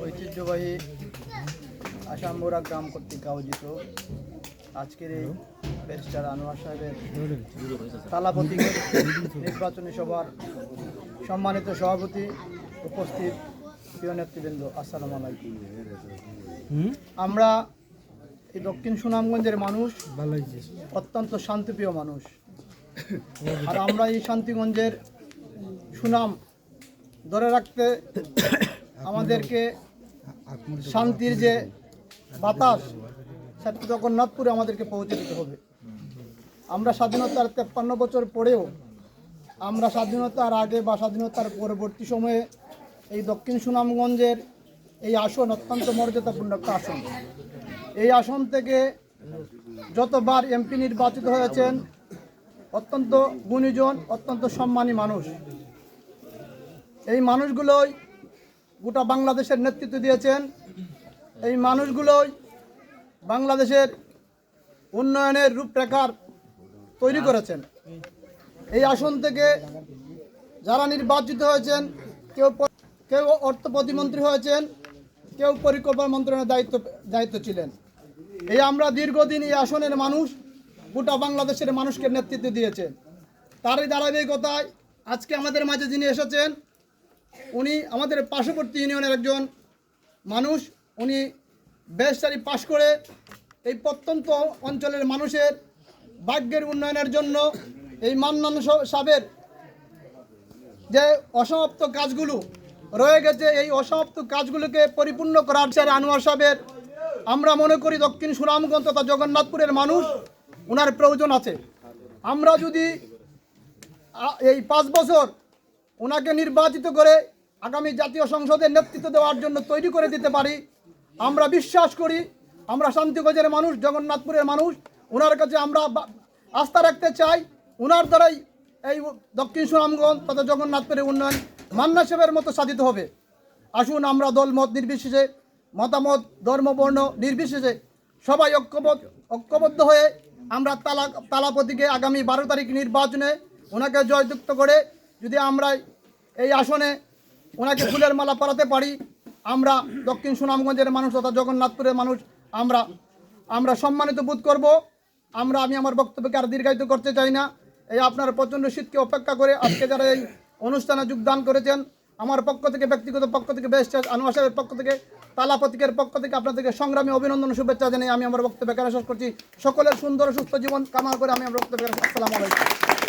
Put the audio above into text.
ঐতিহ্যবাহী আসামবোরা গ্রাম কর্তৃক আয়োজিত আজকের এই ব্যারিস্টার আনোয়ার সাহেবের তালাপতিকের নির্বাচনী সভার সম্মানিত সভাপতি, উপস্থিত প্রিয় নেতৃবৃন্দ, আসসালামু আলাইকুম। আমরা এই দক্ষিণ সুনামগঞ্জের মানুষ অত্যন্ত শান্তিপ্রিয় মানুষ, আর আমরা এই শান্তিগঞ্জের সুনাম ধরে রাখতে আমাদেরকে শান্তির যে বাতাস সেটা জগন্নাথপুরে আমাদেরকে পৌঁছে দিতে হবে। আমরা স্বাধীনতার 53 বছর পরেও আমরা স্বাধীনতার আগে বা স্বাধীনতার পরবর্তী সময়ে এই দক্ষিণ সুনামগঞ্জের এই আসন অত্যন্ত মর্যাদাপূর্ণ একটা আসন। এই আসন থেকে যতবার এমপি নির্বাচিত হয়েছেন অত্যন্ত গুণীজন, অত্যন্ত সম্মানী মানুষ। এই মানুষগুলোই গোটা বাংলাদেশের নেতৃত্ব দিয়েছেন। এই মানুষগুলোই বাংলাদেশের উন্নয়নের রূপরেখা তৈরি করেছেন। এই আসন থেকে যারা নির্বাচিত হয়েছেন, কেউ অর্থ প্রতিমন্ত্রী হয়েছেন, কেউ পরিকল্পনা মন্ত্রণালয়ের দায়িত্ব ছিলেন। এই আমরা দীর্ঘদিন এই আসনের মানুষ গোটা বাংলাদেশের মানুষকে নেতৃত্ব দিয়েছেন। তারই ধারাবাহিকতায় আজকে আমাদের মাঝে যিনি এসেছেন, উনি আমাদের পার্শ্ববর্তী ইউনিয়নের একজন মানুষ। উনি ব্যারিস্টারি পাশ করে এই প্রত্যন্ত অঞ্চলের মানুষের ভাগ্যের উন্নয়নের জন্য এই মান্নান সাহেবের যে অসমাপ্ত কাজগুলো রয়ে গেছে, এই অসমাপ্ত কাজগুলোকে পরিপূর্ণ করার স্যার আনোয়ার সাহেবের আমরা মনে করি দক্ষিণ সুনামগঞ্জ তথা জগন্নাথপুরের মানুষ ওনার প্রয়োজন আছে। আমরা যদি এই 5 বছর ওনাকে নির্বাচিত করে আগামী জাতীয় সংসদের নেতৃত্ব দেওয়ার জন্য তৈরি করে দিতে পারি, আমরা বিশ্বাস করি আমরা শান্তিগঞ্জের মানুষ, জগন্নাথপুরের মানুষ, ওনার কাছে আমরা আস্থা রাখতে চাই। ওনার দ্বারাই এই দক্ষিণ সুনামগঞ্জ তথা জগন্নাথপুরের উন্নয়ন মান্না সাহেবের মতো সাধিত হবে। আসুন আমরা দলমত নির্বিশেষে, মতামত, ধর্মবর্ণ নির্বিশেষে সবাই ঐক্যবদ্ধ হয়ে আমরা তালাপতিকে আগামী 12 তারিখ নির্বাচনে ওনাকে জয়যুক্ত করে যদি আমরা এই আসনে ওনাকে ফুলের মালা পরাতে পারি, আমরা দক্ষিণ সুনামগঞ্জের মানুষ তথা জগন্নাথপুরের মানুষ আমরা সম্মানিত বোধ করব। আমি আমার বক্তব্যকে আর দীর্ঘায়িত করতে চাই না। এই আপনার প্রচণ্ড শীতকে অপেক্ষা করে আজকে যারা এই অনুষ্ঠানে যোগদান করেছেন, আমার পক্ষ থেকে, ব্যক্তিগত পক্ষ থেকে, ব্যারিস্টার আনোয়ার সাহেবের পক্ষ থেকে, তালাপতিকের পক্ষ থেকে আপনাদেরকে সংগ্রামী অভিনন্দন, শুভেচ্ছা জানিয়ে আমি আমার বক্তব্য শেষ করছি। সকলের সুন্দর সুস্থ জীবন কামনা করে আমি আমার বক্তব্য শেষ। আসসালামু আলাইকুম।